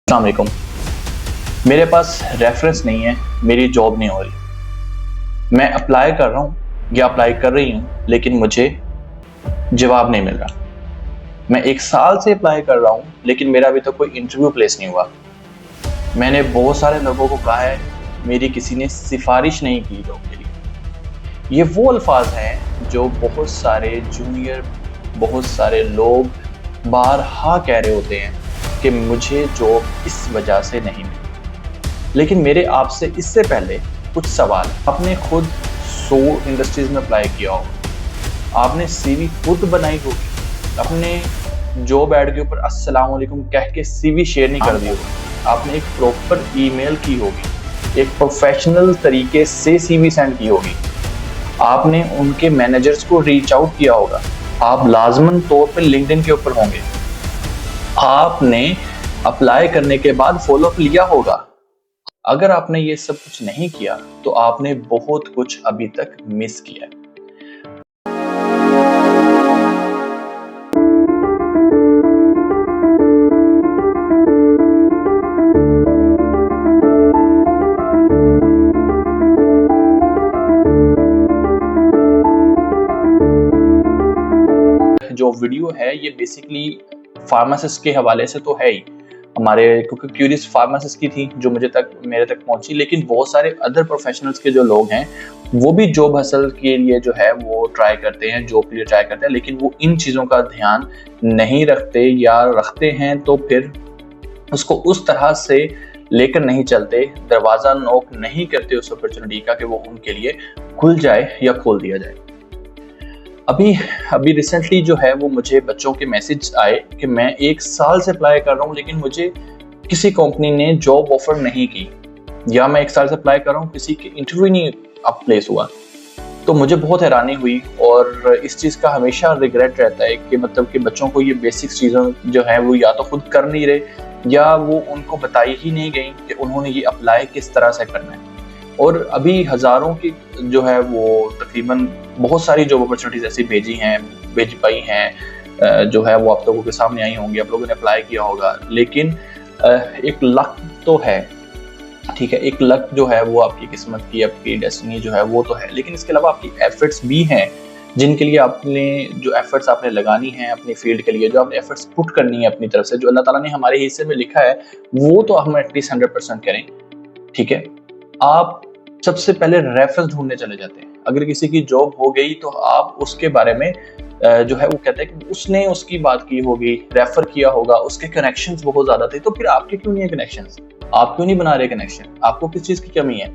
अस्सलाम वालेकुम। मेरे पास रेफरेंस नहीं है, मेरी जॉब नहीं हो रही। मैं अप्लाई कर रहा हूँ या अप्लाई कर रही हूँ, लेकिन मुझे जवाब नहीं मिल रहा। मैं 1 साल से अप्लाई कर रहा हूँ, लेकिन मेरा अभी तक कोई इंटरव्यू प्लेस नहीं हुआ। मैंने बहुत सारे लोगों को कहा है, मेरी किसी ने सिफारिश नहीं की जॉब के लिए। ये वो अल्फाज हैं जो बहुत सारे जूनियर, बहुत सारे लोग बारहा कह रहे होते हैं कि मुझे जॉब इस वजह से नहीं मिली। लेकिन मेरे आपसे इससे पहले कुछ सवाल। आपने खुद 100 इंडस्ट्रीज में अप्लाई किया होगा, आपने सीवी खुद बनाई होगी, अपने जॉब ऐड के ऊपर अस्सलाम वालेकुम कह के सीवी शेयर नहीं कर दी होगी, आपने एक प्रॉपर ईमेल की होगी, एक प्रोफेशनल तरीके से सीवी सेंड की होगी, आपने उनके मैनेजर्स को रीच आउट किया होगा, आप लाजमन तौर पर लिंक्डइन के ऊपर होंगे, आपने अप्लाई करने के बाद फॉलोअप लिया होगा। अगर आपने ये सब कुछ नहीं किया तो आपने बहुत कुछ अभी तक मिस किया है। जो वीडियो है ये बेसिकली फार्मासिस्ट के हवाले से तो है ही हमारे, क्योंकि क्यूरियस फार्मासिस्ट की थी जो मेरे तक पहुंची, लेकिन बहुत सारे अदर प्रोफेशनल्स के जो लोग हैं वो भी जॉब हासिल के लिए जो है वो ट्राई करते हैं, जॉब के लिए ट्राई करते हैं, लेकिन वो इन चीज़ों का ध्यान नहीं रखते, या रखते हैं तो फिर उसको उस तरह से लेकर नहीं चलते, दरवाज़ा नॉक नहीं करते उस अपॉर्चुनिटी का कि वो उनके लिए खुल जाए या खोल दिया जाए। अभी रिसेंटली जो है वो मुझे बच्चों के मैसेज आए कि मैं 1 साल से अप्लाई कर रहा हूँ, लेकिन मुझे किसी कंपनी ने जॉब ऑफर नहीं की, या मैं 1 साल से अप्लाई कर रहा हूँ, किसी के इंटरव्यू नहीं अब प्लेस हुआ। तो मुझे बहुत हैरानी हुई, और इस चीज़ का हमेशा रिग्रेट रहता है कि मतलब कि बच्चों को ये बेसिक चीज़ें जो है वो या तो खुद कर नहीं रहे, या वो उनको बताई ही नहीं गई कि उन्होंने ये अप्लाई किस तरह से करना है। और अभी हज़ारों की जो है वो तकरीबन बहुत सारी जॉब अपॉर्चुनिटीज ऐसी भेज पाई हैं, जो है वो आप लोगों के सामने आई होंगी, आप लोगों ने अप्लाई किया होगा, लेकिन एक लक तो है, ठीक है, एक लक जो है वो आपकी किस्मत की, आपकी डेस्टिनी जो है वो तो है, लेकिन इसके अलावा आपकी एफर्ट्स भी हैं, जिनके लिए आपने जो एफर्ट्स आपने लगानी है अपनी फील्ड के लिए, जो आपने एफर्ट्स पुट करनी है अपनी तरफ से, जो अल्लाह ताला ने हमारे हिस्से में लिखा है, वो तो हम एटलीस्ट 100% करें। ठीक है, आप सबसे पहले रेफरेंस ढूंढने चले जाते हैं। अगर किसी की जॉब हो गई तो आप उसके बारे में जो है वो कहते हैं कि उसने उसकी बात की होगी, रेफर किया होगा, उसके कनेक्शंस बहुत ज्यादा थे, तो फिर आपके क्यों नहीं है कनेक्शंस? आप क्यों नहीं बना रहे कनेक्शन? आपको किस चीज की कमी है?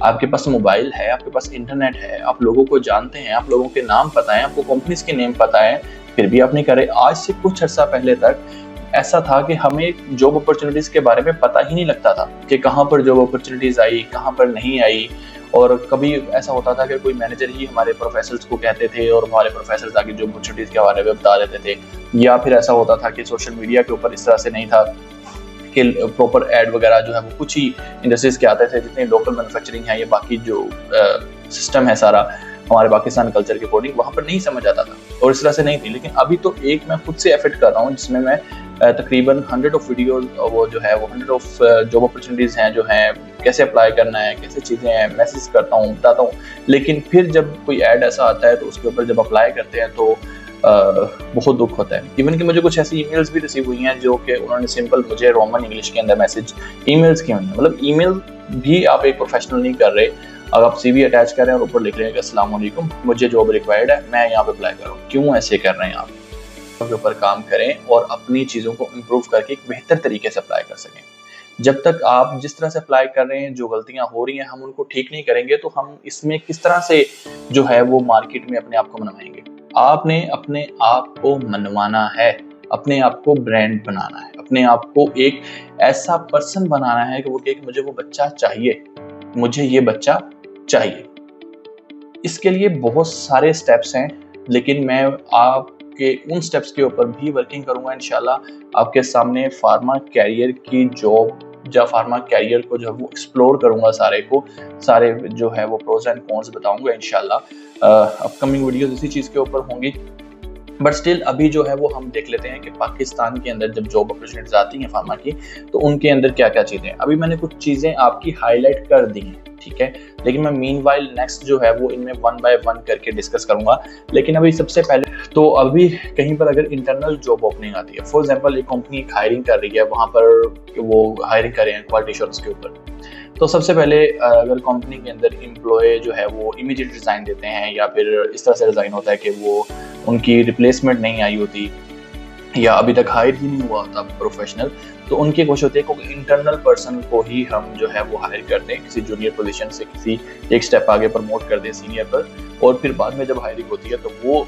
आपके पास मोबाइल है, आपके पास इंटरनेट है, आप लोगों को जानते हैं, आप लोगों के नाम पता है, आपको कंपनीज के नेम पता है, फिर भी आप नहीं कर रहे। आज से कुछ अर्सा पहले तक ऐसा था कि हमें जॉब अपॉर्चुनिटीज के बारे में पता ही नहीं लगता था कि कहाँ पर जॉब अपॉर्चुनिटीज आई, कहाँ पर नहीं आई। और कभी ऐसा होता था कि कोई मैनेजर ही हमारे प्रोफेसर्स को कहते थे और हमारे प्रोफेसर्स आगे जॉब अपॉर्चुनिटीज के बारे में बता देते थे, या फिर ऐसा होता था कि सोशल मीडिया के ऊपर इस तरह से नहीं था कि प्रॉपर एड वगैरह जो है वो कुछ ही इंडस्ट्रीज के आते थे, जितनी लोकल मैन्युफैक्चरिंग है, ये बाकी जो सिस्टम है सारा हमारे पाकिस्तान कल्चर के अकॉर्डिंग वहाँ पर नहीं समझ आता था, और इस तरह से नहीं थी। लेकिन अभी तो एक मैं खुद से एफर्ट कर रहा हूँ जिसमें मैं तकरीबन 100 ऑफ वीडियोस, वो जो है वो 100 ऑफ जॉब अपॉर्चुनिटीज हैं, जो हैं कैसे अप्लाई करना है, कैसे चीज़ें हैं, मैसेज करता हूँ, बताता हूँ। लेकिन फिर जब कोई ऐड ऐसा आता है तो उसके ऊपर जब अप्लाई करते हैं तो बहुत दुख होता है। इवन कि मुझे कुछ ऐसी ईमेल्स भी रिसीव हुई हैं जो कि उन्होंने सिंपल मुझे रोमन इंग्लिश के अंदर मैसेज ईमेल्स की हुई हैं। मतलब ईमेल भी आप एक प्रोफेशनल नहीं कर रहे, अगर आप सीवी अटैच कर रहे हैं और ऊपर लिख रहे हैं कि अस्सलाम वालेकुम मुझे जॉब रिक्वायर्ड है, मैं यहाँ पे अप्लाई कर रहा हूँ, क्यों ऐसे कर रहे हैं आप? के ऊपर काम करें और अपनी चीज़ों को इम्प्रूव करके एक बेहतर तरीके से अप्लाई कर सकें। जब तक आप जिस तरह से अप्लाई कर रहे हैं, जो गलतियां हो रही हैं, हम उनको ठीक नहीं करेंगे तो हम इसमें किस तरह से जो है वो मार्केट में अपने आप को मनवाएंगे। आपने अपने आप को मनवाना है, अपने आप को ब्रांड बनाना है, अपने आप को एक ऐसा पर्सन बनाना है कि वो कहे कि मुझे वो बच्चा चाहिए, मुझे ये बच्चा चाहिए। इसके लिए बहुत सारे स्टेप्स हैं, लेकिन मैं आपके उन स्टेप्स के ऊपर भी वर्किंग करूंगा इंशाल्लाह। आपके सामने फार्मा कैरियर की जॉब या फार्मा कैरियर को जो है वो एक्सप्लोर करूंगा, सारे जो है वो प्रोज एंड कॉन्स बताऊंगा इंशाल्लाह। अपकमिंग वीडियोस इसी चीज़ के ऊपर होंगी। बट स्टिल अभी जो है वो हम देख लेते हैं कि पाकिस्तान के अंदर जब जॉब अपॉर्चुनिटीज आती हैं फार्मा की, तो उनके अंदर क्या क्या चीज़ें हैं। अभी मैंने कुछ चीज़ें आपकी हाईलाइट कर दी हैं, ठीक है, लेकिन मैं मीनवाइल नेक्स्ट जो है वो इनमें वन बाय वन करके डिस्कस करूंगा। लेकिन अभी सबसे पहले तो अभी कहीं पर अगर इंटरनल जॉब ओपनिंग आती है, फॉर एग्जांपल एक कंपनी हायरिंग कर रही है, वहां पर वो हायरिंग कर रहे हैं क्वालिटी एश्योरेंस के ऊपर, तो सबसे पहले अगर कंपनी के अंदर एम्प्लॉय जो है वो इमीडिएट रिजाइन देते हैं या फिर इस तरह से रिजाइन होता है कि वो उनकी रिप्लेसमेंट नहीं आई होती या अभी तक हायर ही नहीं हुआ होता प्रोफेशनल, तो उनकी कोशिश होती है कि इंटरनल पर्सन को ही हम जो है वो हायर करते हैं किसी जूनियर पोजीशन से किसी एक स्टेप आगे प्रमोट कर दें सीनियर पर, और फिर बाद में जब हायरिंग होती है तो वो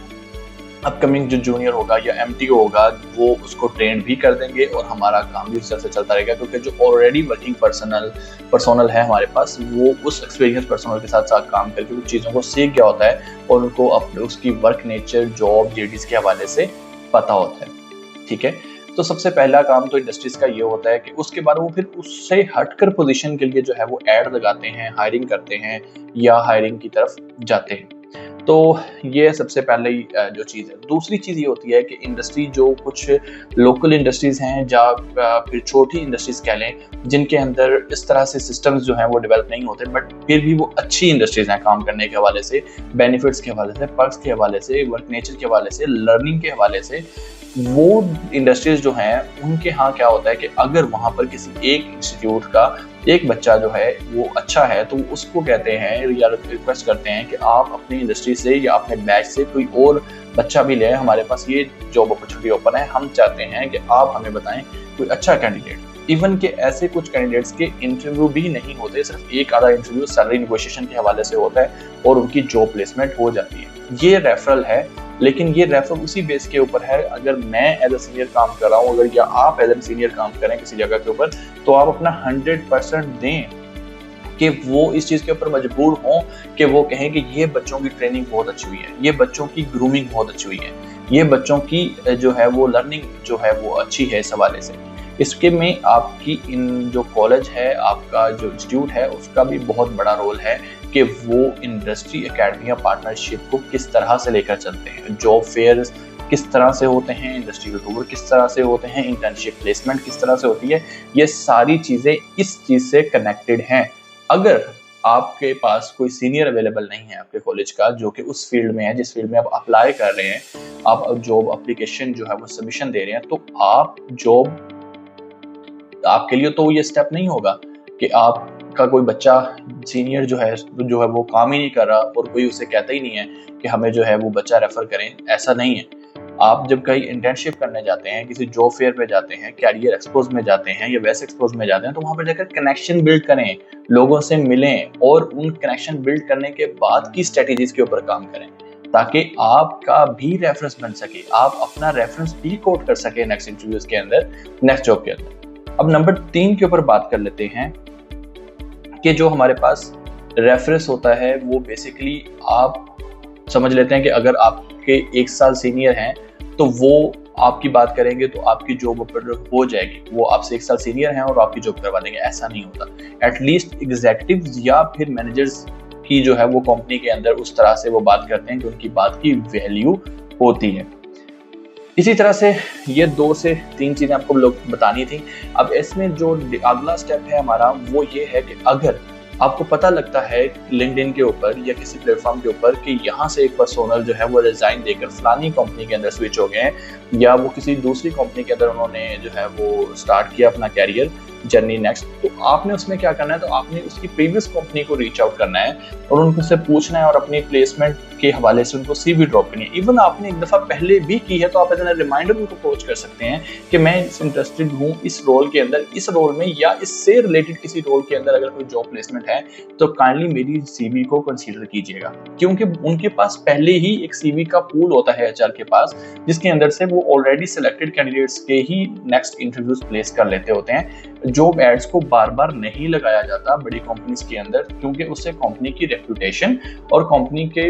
अपकमिंग जो जूनियर होगा या एमटीओ होगा वो उसको ट्रेन भी कर देंगे और हमारा काम भी उस तरह से चलता रहेगा, क्योंकि जो ऑलरेडी वर्किंग पर्सनल है हमारे पास, वो उस एक्सपीरियंस पर्सनल के साथ साथ काम करके कुछ चीज़ों को सीख गया होता है और उनको अपने उसकी वर्क नेचर, जॉब, जेडीज के हवाले से पता होता है, ठीक है। तो सबसे पहला काम तो इंडस्ट्रीज का ये होता है कि उसके बाद वो फिर उससे हटकर पोजीशन के लिए जो है वो एड लगाते हैं, हायरिंग करते हैं या हायरिंग की तरफ जाते हैं। तो ये सबसे पहले जो चीज़ है। दूसरी चीज़ ये होती है कि इंडस्ट्री जो कुछ लोकल इंडस्ट्रीज़ हैं या फिर छोटी इंडस्ट्रीज़ कह लें, जिनके अंदर इस तरह से सिस्टम्स जो हैं वो डेवलप नहीं होते, बट फिर भी वो अच्छी इंडस्ट्रीज़ हैं काम करने के हवाले से, बेनिफिट्स के हवाले से, पर्क्स के हवाले से, वर्क नेचर के हवाले से, लर्निंग के हवाले से, वो इंडस्ट्रीज जो हैं उनके यहाँ क्या होता है कि अगर वहाँ पर किसी एक इंस्टीट्यूट का एक बच्चा जो है वो अच्छा है, तो उसको कहते हैं या रिक्वेस्ट करते हैं कि आप अपनी इंडस्ट्री से या अपने बैच से कोई और बच्चा भी ले, हमारे पास ये जॉब अपॉर्चुनिटी ओपन है, हम चाहते हैं कि आप हमें बताएं कोई अच्छा कैंडिडेट। इवन के ऐसे कुछ कैंडिडेट्स के इंटरव्यू भी नहीं होते, सिर्फ एक आधा इंटरव्यू सैलरी नेगोशिएशन के हवाले से होता है और उनकी जॉब प्लेसमेंट हो जाती है। ये रेफरल है, लेकिन ये रेफरल उसी बेस के ऊपर है, अगर मैं एज अ सीनियर काम कर रहा हूँ, अगर या आप एज अ सीनियर काम करें किसी जगह के ऊपर, तो आप अपना 100% दें कि वो इस चीज़ के ऊपर मजबूर हों कि वो कहें कि ये बच्चों की ट्रेनिंग बहुत अच्छी हुई है, ये बच्चों की ग्रूमिंग बहुत अच्छी हुई है, ये बच्चों की जो है वो लर्निंग जो है वो अच्छी है इस हवाले से। इसके में आपकी इन जो कॉलेज है, आपका जो इंस्टीट्यूट है, उसका भी बहुत बड़ा रोल है कि वो इंडस्ट्री एकेडमी या पार्टनरशिप को किस तरह से लेकर चलते हैं, जॉब फेयर्स किस तरह से होते हैं, इंडस्ट्री टूर किस तरह से होते हैं, इंटर्नशिप प्लेसमेंट किस तरह से होती है, ये सारी चीज़ें इस चीज़ से कनेक्टेड हैं। अगर आपके पास कोई सीनियर अवेलेबल नहीं है आपके कॉलेज का जो कि उस फील्ड में है जिस फील्ड में आप अप्लाई कर रहे हैं, आप जॉब एप्लीकेशन जो है वो सबमिशन दे रहे हैं, तो आप जॉब आपके लिए तो ये स्टेप नहीं होगा कि आपका कोई बच्चा सीनियर जो है वो काम ही नहीं कर रहा और कोई उसे कहता ही नहीं है कि हमें जो है वो बच्चा रेफर करें, ऐसा नहीं है। आप जब कहीं इंटर्नशिप करने जाते हैं, किसी जॉब फेयर पे जाते हैं, कैरियर एक्सपोज में जाते हैं या वैसे एक्सपोज में जाते हैं, तो वहां पर जाकर कनेक्शन बिल्ड करें, लोगों से मिलें और उन कनेक्शन बिल्ड करने के बाद की स्ट्रेटेजीज के ऊपर काम करें, ताकि आपका भी रेफरेंस बन सके, आप अपना रेफरेंस भी कोट कर सके नेक्स्ट इंटरव्यूज के अंदर, नेक्स्ट जॉब के अंदर। अब नंबर 3 के ऊपर बात कर लेते हैं कि जो हमारे पास रेफरेंस होता है वो बेसिकली आप समझ लेते हैं कि अगर आपके 1 साल सीनियर हैं तो वो आपकी बात करेंगे तो आपकी जॉब ऊपर हो जाएगी, वो आपसे 1 साल सीनियर हैं और आपकी जॉब करवा देंगे, ऐसा नहीं होता। एटलीस्ट एग्जीक्यूटिव्स या फिर मैनेजर्स की जो है वो कंपनी के अंदर उस तरह से वो बात करते हैं कि उनकी बात की वैल्यू होती है। इसी तरह से ये 2 से 3 चीज़ें आपको लोग बतानी थी। अब इसमें जो अगला स्टेप है हमारा वो ये है कि अगर आपको पता लगता है लिंक्डइन के ऊपर या किसी प्लेटफॉर्म के ऊपर कि यहाँ से एक पर्सोनल जो है वो रिजाइन देकर फलानी कंपनी के अंदर स्विच हो गए हैं या वो किसी दूसरी कंपनी के अंदर उन्होंने जो है वो स्टार्ट किया अपना कैरियर जर्नी नेक्स्ट, तो आपने उसमें क्या करना है, तो आपने उसकी प्रीवियस कंपनी को रीच आउट करना है और उनसे पूछना है और अपनी प्लेसमेंट के हवाले से उनको सीवी ड्रॉप करनी है। इवन आपने एक दफ़ा पहले भी की है तो आप एज एन रिमाइंडर उनको अप्रोच कर सकते हैं कि मैं इंटरेस्टेड हूँ इस रोल के अंदर, इस रोल में या इससे रिलेटेड किसी रोल के अंदर अगर कोई जॉब प्लेसमेंट है तो काइंडली मेरी सीवी को कंसीडर कीजिएगा, क्योंकि उनके पास पहले ही एक सीवी का पूल होता है एचआर के पास, जिसके अंदर से वो ऑलरेडी सिलेक्टेड कैंडिडेट्स के ही नेक्स्ट इंटरव्यूज प्लेस कर लेते होते हैं। जॉब एड्स को बार बार नहीं लगाया जाता बड़ी कंपनीज के अंदर, क्योंकि उससे कंपनी की रेपुटेशन और कंपनी के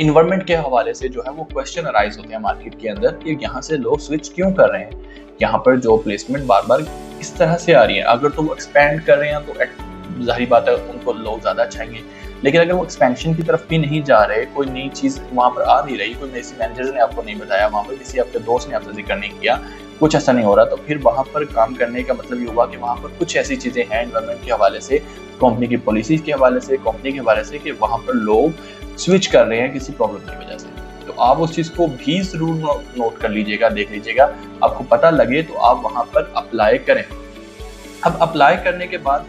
इन्वायरमेंट के हवाले से जो है वो क्वेश्चन अराइज होते हैं मार्केट के अंदर कि यहाँ से लोग स्विच क्यों कर रहे हैं, यहाँ पर जॉब प्लेसमेंट बार बार इस तरह से आ रही है। अगर तो वो एक्सपैंड कर रहे हैं तो जाहिर बात है उनको लोग ज़्यादा चाहेंगे, लेकिन अगर वो एक्सपेंशन की तरफ भी नहीं जा रहे, कोई नई चीज़ वहाँ पर आ नहीं रही, कोई किसी मैनेजर ने आपको नहीं बताया, वहाँ पर किसी आपके दोस्त ने आपसे जिक्र नहीं किया, कुछ ऐसा नहीं हो रहा, तो फिर वहाँ पर काम करने का मतलब ये हुआ कि वहाँ पर कुछ ऐसी चीज़ें हैं एनवायरनमेंट के हवाले से, कंपनी की पॉलिसीज़ के हवाले से, कंपनी के हवाले से, कि वहाँ पर लोग स्विच कर रहे हैं किसी प्रॉब्लम की वजह से। तो आप उस चीज़ को भी ज़रूर नोट कर लीजिएगा, देख लीजिएगा, आपको पता लगे तो आप वहाँ पर अप्लाई करें। अब अप्लाई करने के बाद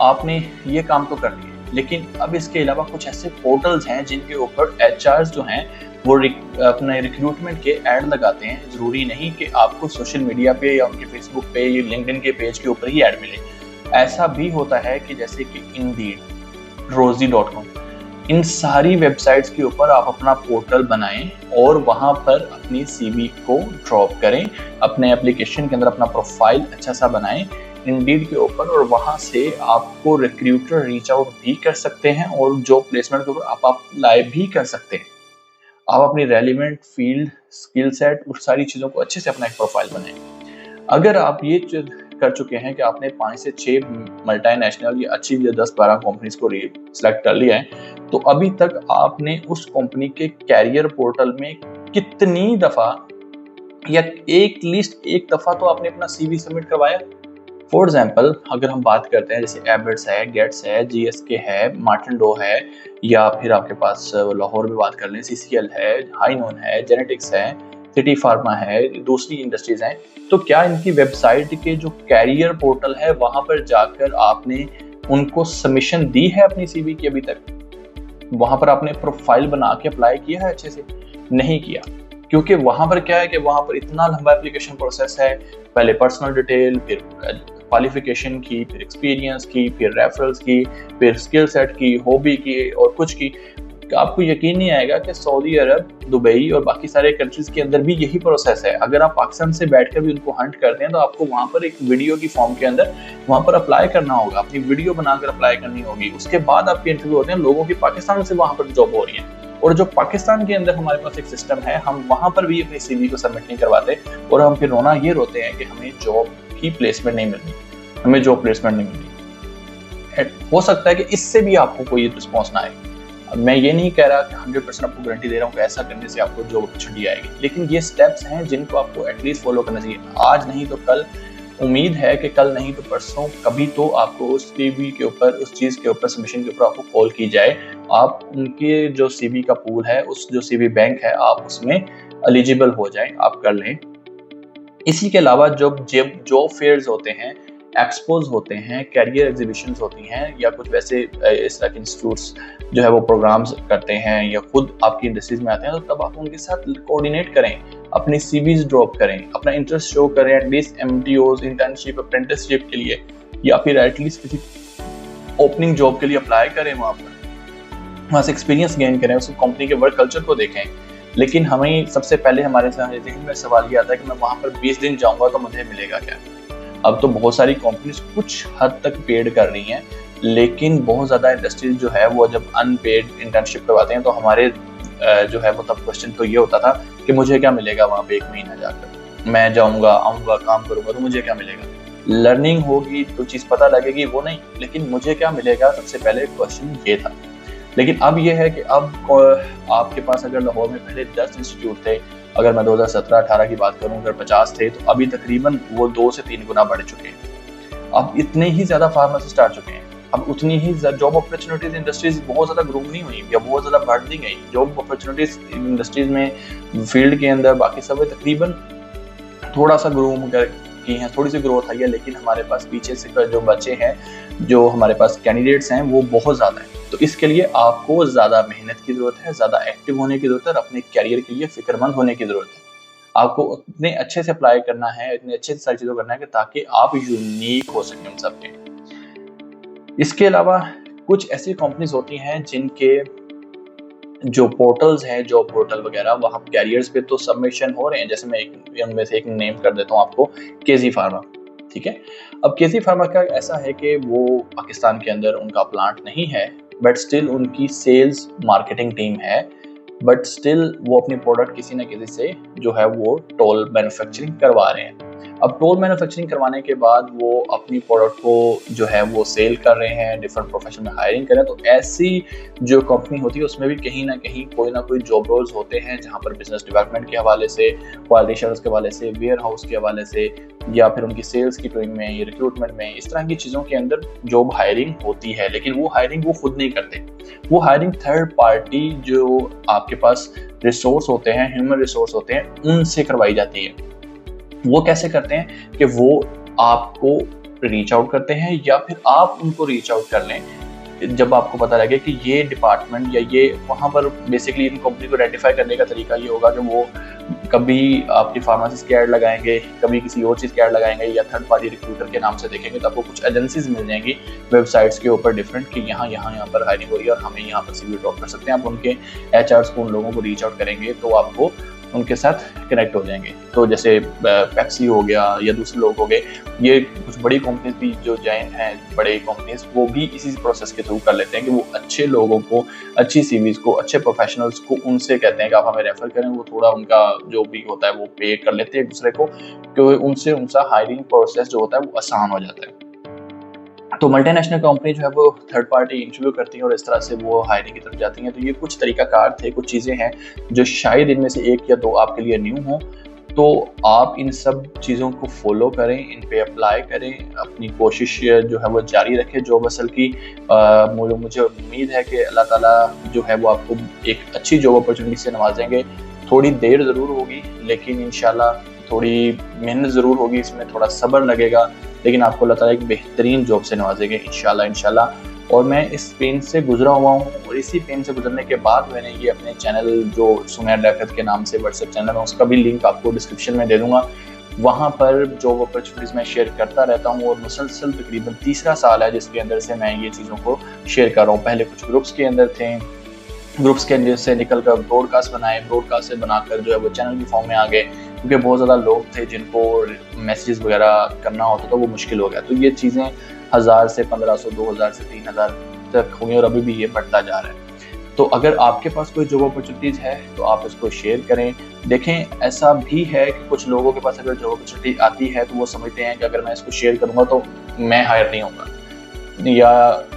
आपने ये काम तो कर लिया, लेकिन अब इसके अलावा कुछ ऐसे पोर्टल्स हैं जिनके ऊपर एचआर्स जो हैं वो अपने रिक्रूटमेंट के ऐड लगाते हैं। ज़रूरी नहीं कि आपको सोशल मीडिया पे या उनके फेसबुक पे या लिंक्डइन के पेज के ऊपर ही ऐड मिले। ऐसा भी होता है कि जैसे कि इंडीड, rosie.com, इन सारी वेबसाइट्स के ऊपर आप अपना पोर्टल बनाएं और वहां पर अपनी सीवी को ड्रॉप करें, अपने एप्लीकेशन के अंदर अपना प्रोफाइल अच्छा सा बनाएं इंडीड के ऊपर, और वहां से आपको रिक्रूटर रीच आउट भी कर सकते हैं और जॉब प्लेसमेंट के ऊपर आप अप्लाई भी कर सकते हैं। आप अपनी रेलिवेंट फील्ड, स्किल सेट और सारी चीज़ों को अच्छे से अपना एक प्रोफाइल बनाएं। अगर आप ये कर चुके हैं कि आपने 5 से 6 मल्टीनेशनल या अच्छी 10-12 कंपनीज को सिलेक्ट कर लिया है, तो अभी तक आपने उस कंपनी के कैरियर पोर्टल में कितनी दफ़ा या एक दफ़ा तो आपने अपना सीवी सबमिट करवाया। फॉर एग्जाम्पल, अगर हम बात करते हैं जैसे एबर्ट्स है, गेट्स है, जीएसके है, मार्टिन डो है, या फिर आपके पास लाहौर में बात कर लें सीसीएल है, हाईनोन है, जेनेटिक्स है, सिटी फार्मा है, दूसरी इंडस्ट्रीज हैं, तो क्या इनकी वेबसाइट के जो कैरियर पोर्टल है वहां पर जाकर आपने उनको सबमिशन दी है अपनी सीवी की? अभी तक वहां पर आपने प्रोफाइल बना के अप्लाई किया है अच्छे से? नहीं किया, क्योंकि वहां पर क्या है कि वहां पर इतना लंबा एप्लीकेशन प्रोसेस है। पहले पर्सनल डिटेल, फिर क्वालिफिकेशन की, फिर एक्सपीरियंस की, फिर रेफरल्स की, फिर स्किल सेट की, हॉबी की और कुछ की। आपको यकीन नहीं आएगा कि सऊदी अरब, दुबई और बाकी सारे कंट्रीज के अंदर भी यही प्रोसेस है। अगर आप पाकिस्तान से बैठकर भी उनको हंट करते हैं तो आपको वहां पर एक वीडियो की फॉर्म के अंदर वहां पर अप्लाई करना होगा, अपनी वीडियो बनाकर अप्लाई करनी होगी, उसके बाद आपके इंटरव्यू होते हैं लोगों की पाकिस्तान से वहां पर जॉब हो रही है। और जो पाकिस्तान के अंदर हमारे पास एक सिस्टम है, हम वहां पर भी अपनी सीवी को सबमिट नहीं करवाते और हम फिर रोना ये रोते हैं कि हमें जॉब की प्लेसमेंट नहीं मिल रही, हमें जॉब प्लेसमेंट नहीं मिल रही। हो सकता है कि इससे भी आपको कोई रिस्पॉन्स ना आए। मैं ये नहीं कह रहा कि 100% आपको गारंटी दे रहा हूँ कि ऐसा करने से आपको जॉब अपॉर्चुनिटी आएगी, लेकिन ये स्टेप्स हैं जिनको आपको एटलीस्ट फॉलो करना चाहिए। आज नहीं तो कल, उम्मीद है कि कल नहीं तो परसों कभी तो आपको उस सीवी के ऊपर, उस चीज़ के ऊपर, सबमिशन के ऊपर आपको कॉल की जाए, आप उनके जो सीवी का पूल है, उस जो सीवी बैंक है, आप उसमें एलिजिबल हो जाए, आप कर लें। इसी के अलावा जब जॉब फेयर्स होते हैं, एक्सपोज होते हैं, कैरियर एग्जीबिशंस होती हैं, या कुछ वैसे इस तरह के इंस्टीट्यूट्स जो है वो प्रोग्राम्स करते हैं या खुद आपकी इंडस्ट्रीज में आते हैं, तो तब आप उनके साथ कोऑर्डिनेट करें, अपनी सीवीज ड्रॉप करें, अपना इंटरेस्ट शो करें एटलीस्ट एमटीओज, इंटर्नशिप, अप्रेंटिसशिप के लिए, या फिर एटलीस्ट किसी ओपनिंग जॉब के लिए अप्लाई करें, वहाँ से एक्सपीरियंस गेन करें, उस कंपनी के वर्क कल्चर को देखें। लेकिन हमें सबसे पहले हमारे जहन में सवाल ये आता है कि मैं वहाँ पर 20 दिन जाऊँगा तो मुझे मिलेगा क्या? अब तो बहुत सारी कंपनीज कुछ हद तक पेड कर रही हैं, लेकिन बहुत ज़्यादा इंडस्ट्रीज जो है वो जब अनपेड इंटर्नशिप करवाते हैं तो हमारे जो है वो तब क्वेश्चन तो ये होता था कि मुझे क्या मिलेगा वहाँ पे 1 महीना जाकर? मैं जाऊँगा, आऊँगा, काम करूँगा तो मुझे क्या मिलेगा? लर्निंग होगी तो चीज़ पता लगेगी, वो नहीं, लेकिन मुझे क्या मिलेगा? सबसे पहले क्वेश्चन ये था। लेकिन अब ये है कि अब आपके पास अगर लाहौर में पहले 10 इंस्टीट्यूट थे, अगर मैं 2017-18 की बात करूं, अगर 50 थे, तो अभी तकरीबन वो 2 से 3 गुना बढ़ चुके हैं। अब इतने ही ज़्यादा फार्मासिस्ट आ चुके हैं, अब उतनी ही जॉब अपॉर्चुनिटीज इंडस्ट्रीज बहुत ज़्यादा ग्रो नहीं हुई या बहुत ज़्यादा बढ़ नहीं गई। जॉब अपॉर्चुनिटीज इंडस्ट्रीज में, फील्ड के अंदर, बाकी सब तकरीबन थोड़ा सा ग्रो की हैं, थोड़ी सी ग्रोथ आई है, लेकिन हमारे पास पीछे से जो बच्चे हैं, जो हमारे पास कैंडिडेट्स हैं, वो बहुत ज़्यादा हैं। तो इसके लिए आपको ज़्यादा मेहनत की ज़रूरत है, ज़्यादा एक्टिव होने की ज़रूरत है, अपने कैरियर के लिए फिक्रमंद होने की ज़रूरत है। आपको इतने अच्छे से अप्लाई करना है, इतने अच्छे से सारी चीज़ों करना है कि ताकि आप यूनिक हो सकें उन सबके। इसके अलावा कुछ ऐसी कंपनीज होती हैं जिनके जो पोर्टल्स हैं, जॉब पोर्टल वगैरह, वहाँ कैरियर्स पे तो सबमिशन हो रहे हैं। जैसे मैं उनमें से एक नेम कर देता हूँ आपको, केजी फार्मा। ठीक है, अब केजी फार्मा का ऐसा है कि वो पाकिस्तान के अंदर उनका प्लांट नहीं है, बट स्टिल उनकी सेल्स मार्केटिंग टीम है, बट स्टिल वो अपनी प्रोडक्ट किसी न किसी से जो है वो टोल मैन्युफैक्चरिंग करवा रहे हैं। अब टोल मैन्युफैक्चरिंग करवाने के बाद वो अपनी प्रोडक्ट को जो है वो सेल कर रहे हैं, डिफरेंट प्रोफेशन में हायरिंग कर रहे हैं। तो ऐसी जो कंपनी होती है उसमें भी कहीं ना कोई जॉब रोल्स होते हैं जहाँ पर बिजनेस डेवलपमेंट के हवाले से, क्वालिटी एश्योरेंस के हवाले से, वेयर हाउस के हवाले से, या फिर उनकी सेल्स की टीम में, रिक्रूटमेंट में, इस तरह की चीज़ों के अंदर जॉब हायरिंग होती है। लेकिन वो हायरिंग वो खुद नहीं करते, वो हायरिंग थर्ड पार्टी जो आपके पास रिसोर्स होते हैं, ह्यूमन रिसोर्स होते हैं, उनसे करवाई जाती है। वो कैसे करते हैं कि वो आपको रीच आउट करते हैं या फिर आप उनको रीच आउट कर लें जब आपको पता लगे कि ये डिपार्टमेंट या ये वहाँ पर बेसिकली इन कंपनी को आइडेंटिफाई करने का तरीका ये होगा कि वो कभी आपकी फार्मेसिस्ट की ऐड लगाएंगे, कभी किसी और चीज़ की ऐड लगाएंगे, या थर्ड पार्टी रिक्रूटर के नाम से देखेंगे तो आपको कुछ एजेंसीज मिल जाएंगी वेबसाइट्स के ऊपर डिफरेंट कि यहाँ पर हायरिंग हो रही है और हमें यहाँ पर सीवी ड्रॉप कर सकते हैं। आप उनके एचआर्स को, उन लोगों को रीच आउट करेंगे तो आपको उनके साथ कनेक्ट हो जाएंगे। तो जैसे पेप्सी हो गया या दूसरे लोग हो गए, ये कुछ बड़ी कंपनीज भी जो जॉइन हैं, बड़े कंपनीज, वो भी इसी प्रोसेस के थ्रू कर लेते हैं कि वो अच्छे लोगों को, अच्छी सीवीज को, अच्छे प्रोफेशनल्स को उनसे कहते हैं कि आप हमें रेफर करें। वो थोड़ा उनका जो भी होता है वो पे कर लेते हैं एक दूसरे को, क्योंकि उनसे उनका हायरिंग प्रोसेस जो होता है वो आसान हो जाता है। तो मल्टीनेशनल कंपनी जो है वो थर्ड पार्टी इंटरव्यू करती है और इस तरह से वो हायरिंग की तरफ जाती हैं। तो ये कुछ तरीकाकार थे, कुछ चीज़ें हैं जो शायद इनमें से एक या दो आपके लिए न्यू हो। तो आप इन सब चीज़ों को फॉलो करें, इन पे अप्लाई करें, अपनी कोशिश जो है वो जारी रखें। जॉब असल की मुझे उम्मीद है कि अल्लाह ताला जो है वो आपको एक अच्छी जॉब अपॉर्चुनिटी से नवाजेंगे। थोड़ी देर ज़रूर होगी लेकिन इंशाल्लाह थोड़ी मेहनत ज़रूर होगी, इसमें थोड़ा सब्र लगेगा, लेकिन आपको अल्लाह ताला एक बेहतरीन जॉब से नवाजेंगे इंशाल्लाह। और मैं इस पेन से गुजरा हुआ हूँ और इसी पेन से गुजरने के बाद मैंने ये अपने चैनल जो सुमेर लियाकत के नाम से व्हाट्सएप चैनल है, उसका भी लिंक आपको डिस्क्रिप्शन में दे दूंगा। वहाँ पर जॉब अपॉर्चुनिटीज़ मैं शेयर करता रहता हूँ और मुसलसल तकरीबन तीसरा साल है जिसके अंदर से मैं ये चीज़ों को शेयर कर रहा हूँ। पहले कुछ ग्रुप्स के अंदर थे, ग्रुप्स के अंदर से निकल कर ब्रॉडकास्ट बनाए, ब्रॉडकास्ट से बनाकर जो है वो चैनल की फॉर्म में आ गए, क्योंकि बहुत ज़्यादा लोग थे जिनको मैसेजेस वगैरह करना होता था, वो मुश्किल हो गया। तो ये चीज़ें 1000 से 1500, 2000 से 3000 तक होंगी और अभी भी ये बढ़ता जा रहा है। तो अगर आपके पास कोई जॉब अपॉर्चुनिटीज़ है तो आप इसको शेयर करें। देखें, ऐसा भी है कि कुछ लोगों के पास अगर जॉब अपॉर्चुनिटी आती है तो वो समझते हैं कि अगर मैं इसको शेयर करूँगा तो मैं हायर नहीं होऊंगा, या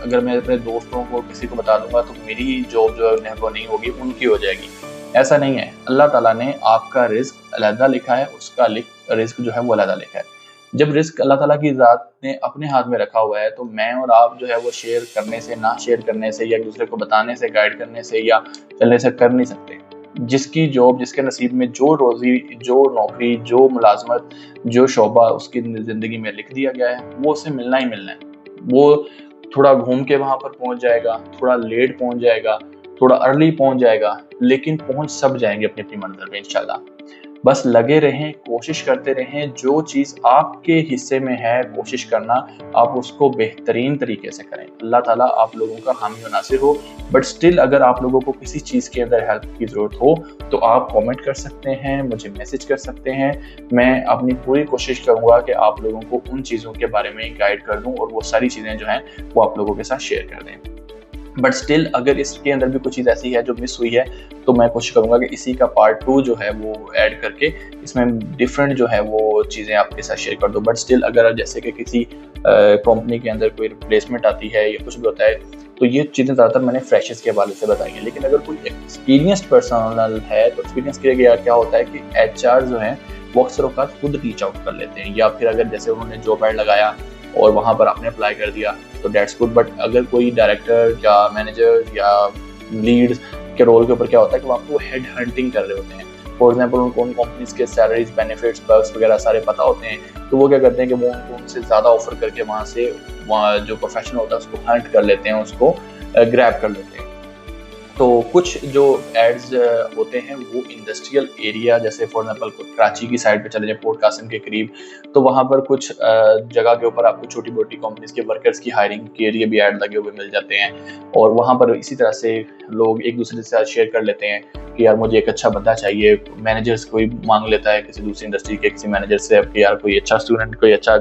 अगर मैं अपने दोस्तों को किसी को बता दूंगा तो मेरी जॉब जो है वो नहीं होगी, उनकी हो जाएगी। ऐसा नहीं है। अल्लाह ताला ने आपका रिस्क अलहदा लिखा है, उसका रिस्क जो है वो अलहदा लिखा है। जब रिस्क अल्लाह ताला की ज़ात ने अपने हाथ में रखा हुआ है तो मैं और आप जो है वो शेयर करने से, ना शेयर करने से, या एक दूसरे को बताने से, गाइड करने से या चलने से कर नहीं सकते। जिसकी जॉब, जिसके नसीब में जो रोज़ी, जो नौकरी, जो मुलाजमत, जो शोबा उसकी ज़िंदगी में लिख दिया गया है वो उसे मिलना ही मिलना है। वो थोड़ा घूम के वहाँ पर पहुँच जाएगा, थोड़ा लेट पहुँच जाएगा, थोड़ा अर्ली पहुँच जाएगा, लेकिन पहुँच सब जाएंगे अपनी अपनी मंजिल पे इंशाल्लाह। बस लगे रहें, कोशिश करते रहें, जो चीज़ आपके हिस्से में है कोशिश करना आप उसको बेहतरीन तरीके से करें। अल्लाह ताला आप लोगों का हामी व नासिर हो। बट स्टिल अगर आप लोगों को किसी चीज़ के अंदर हेल्प की ज़रूरत हो तो आप कमेंट कर सकते हैं, मुझे मैसेज कर सकते हैं। मैं अपनी पूरी कोशिश करूँगा कि आप लोगों को उन चीज़ों के बारे में गाइड कर दूँ और वो सारी चीज़ें जो हैं वो आप लोगों के साथ शेयर कर दें। बट स्टिल अगर इसके अंदर भी कुछ चीज़ ऐसी है जो मिस हुई है तो मैं कोशिश करूंगा कि इसी का पार्ट 2 जो है वो ऐड करके इसमें डिफरेंट जो है वो चीज़ें आपके साथ शेयर कर दूं। बट स्टिल अगर जैसे कि किसी कंपनी के अंदर कोई रिप्लेसमेंट आती है या कुछ भी होता है तो ये चीज़ें ज़्यादातर मैंने फ्रेशर्स के हवाले से बताई हैं। लेकिन अगर कोई एक्सपीरियंस्ड पर्सनल है तो एक्सपीरियंस के लिए क्या होता है कि एचआर जो है वो अक्सर औक़ात खुद रीच आउट कर लेते हैं, या फिर अगर जैसे उन्होंने जॉब ऐड लगाया और वहाँ पर आपने अप्लाई कर दिया तो डेट्स गुड। बट अगर कोई डायरेक्टर या मैनेजर या लीड के रोल के ऊपर क्या होता है कि वहाँ पर वो हेड हंटिंग कर रहे होते हैं। फॉर एग्जाम्पल उनको उन कंपनीज के सैलरीज, बेनिफिट्स, पर्क्स वगैरह सारे पता होते हैं, तो वो क्या करते हैं कि वो उनसे ज़्यादा ऑफर करके वहाँ से जो प्रोफेशन होता है उसको हंट कर लेते हैं, उसको ग्रैब कर लेते हैं। तो कुछ जो एड्स होते हैं वो इंडस्ट्रियल एरिया, जैसे फॉर एग्जाम्पल कराची की साइड पे चले जाए, पोर्ट कासिम के करीब, तो वहाँ पर कुछ जगह के ऊपर आपको छोटी मोटी कंपनीज के वर्कर्स की हायरिंग के लिए भी ऐड लगे हुए मिल जाते हैं। और वहाँ पर इसी तरह से लोग एक दूसरे के साथ शेयर कर लेते हैं कि यार मुझे एक अच्छा बंदा चाहिए। मैनेजर्स कोई मांग लेता है किसी दूसरी इंडस्ट्री के किसी मैनेजर से कि यार कोई अच्छा स्टूडेंट, कोई अच्छा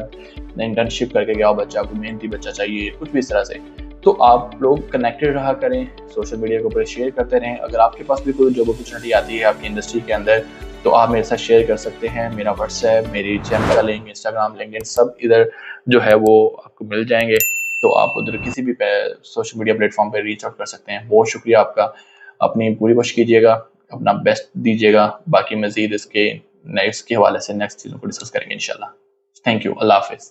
इंटर्नशिप करके गया बच्चा, कोई मेहनती बच्चा चाहिए, कुछ भी इस तरह से। तो आप लोग कनेक्टेड रहा करें, सोशल मीडिया के ऊपर शेयर करते रहें। अगर आपके पास भी कोई जॉब अपॉर्चुनिटी आती है आपकी इंडस्ट्री के अंदर तो आप मेरे साथ शेयर कर सकते हैं। मेरा व्हाट्सएप, मेरी चैनल का लिंक, इंस्टाग्राम, लिंक्डइन सब इधर जो है वो आपको मिल जाएंगे। तो आप उधर किसी भी सोशल मीडिया प्लेटफॉर्म पे रीच आउट कर सकते हैं। बहुत शुक्रिया आपका। अपनी पूरी कोशिश कीजिएगा, अपना बेस्ट दीजिएगा। बाकी मजीद इसके नेक्स्ट के हवाले से नेक्स्ट चीज़ों को डिस्कस करेंगे इंशाल्लाह। Thank you. अल्लाह हाफिज़।